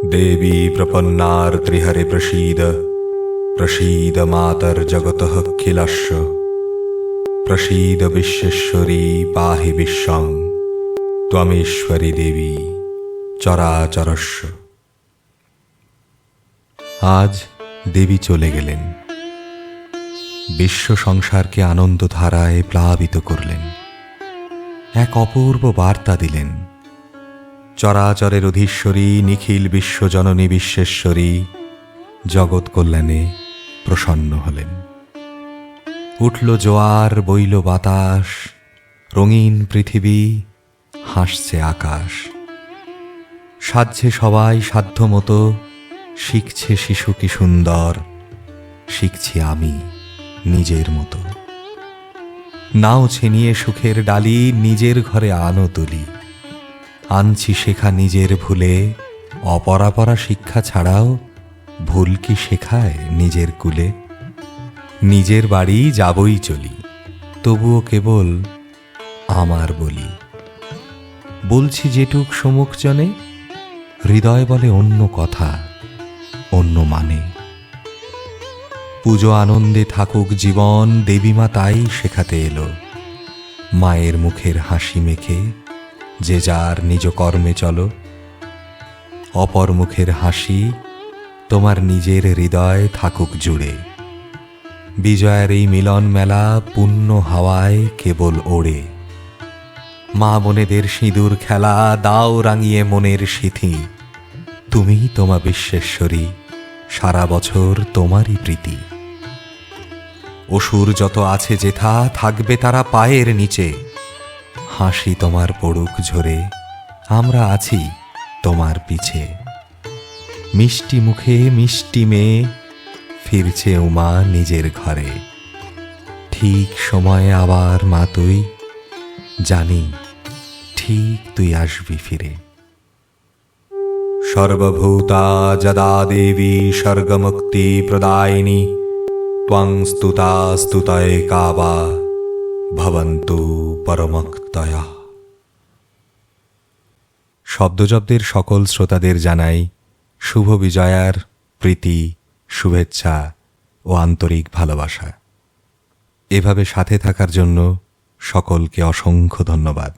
देवी प्रपन्नार्त्रिहरे प्रसीद प्रसीद मातर्जगतः खिलस्य प्रसीद विश्वेश्वरी पाहि विश्वं त्वमेश्वरी देवी চরাচরস্য। আজ দেবী চলে গেলেন, বিশ্ব সংসারকে আনন্দধারায় প্লাবিত করলেন, এক অপূর্ব বার্তা দিলেন। চরাচরের অধীশ্বরী নিখিল বিশ্বজননী বিশ্বেশ্বরী জগৎ কল্যাণে প্রসন্ন হলেন। উঠল জোয়ার, বইল বাতাস, রঙিন পৃথিবী, হাসছে আকাশ। সাজছে সবাই সাধ্যমতো, শিখছে শিশু কি সুন্দর, শিখছি আমি নিজের মতো। নাও ছিনিয়ে সুখের ডালি, নিজের ঘরে আনো তুলি। আনছি শেখা নিজের ভুলে, অপরাপরা শিক্ষা ছাড়াও ভুল কি শেখায় নিজের কুলে। নিজের বাড়ি যাবই চলি, তবুও কেবল আমার বলি। বলছি যেটুক সমুখজনে, হৃদয় বলে অন্য কথা, অন্য মানে। পুজো আনন্দে থাকুক জীবন, দেবীমা তাই শেখাতে এলো। মায়ের মুখের হাসি মেখে যে যার নিজ কর্মে চলো। অপর মুখের হাসি তোমার নিজের হৃদয় থাকুক জুড়ে। বিজয়ের এই মিলন মেলা পুণ্য হাওয়ায় কেবল ওড়ে। মা বোনেদের সিঁদুর খেলা দাও রাঙিয়ে মনের সিথি। তুমি তোমা বিশ্বেশ্বরী, সারা বছর তোমারই প্রীতি। অসুর যত আছে যেথা, থাকবে তারা পায়ের নিচে। হাসি তোমার পড়ুক ঝরে, আমরা আছি তোমার পিছে। মিষ্টি মুখে মিষ্টি মেয়ে, ফিরছে উমা নিজের ঘরে। ঠিক সময়ে আবার মা তুই, জানি ঠিক তুই আসবি ফিরে। সর্বভূতা যদা দেবী স্বর্গমুক্তি প্রদায়িনী, ত্বং স্তুতা স্তুতয়ে কাবা ভবন্তু পরমক্তয়া। শব্দজব্দের সকল শ্রোতাদের জানাই শুভ বিজয়ার প্রীতি, শুভেচ্ছা ও আন্তরিক ভালোবাসা। এভাবে সাথে থাকার জন্য সকলকে অসংখ্য ধন্যবাদ।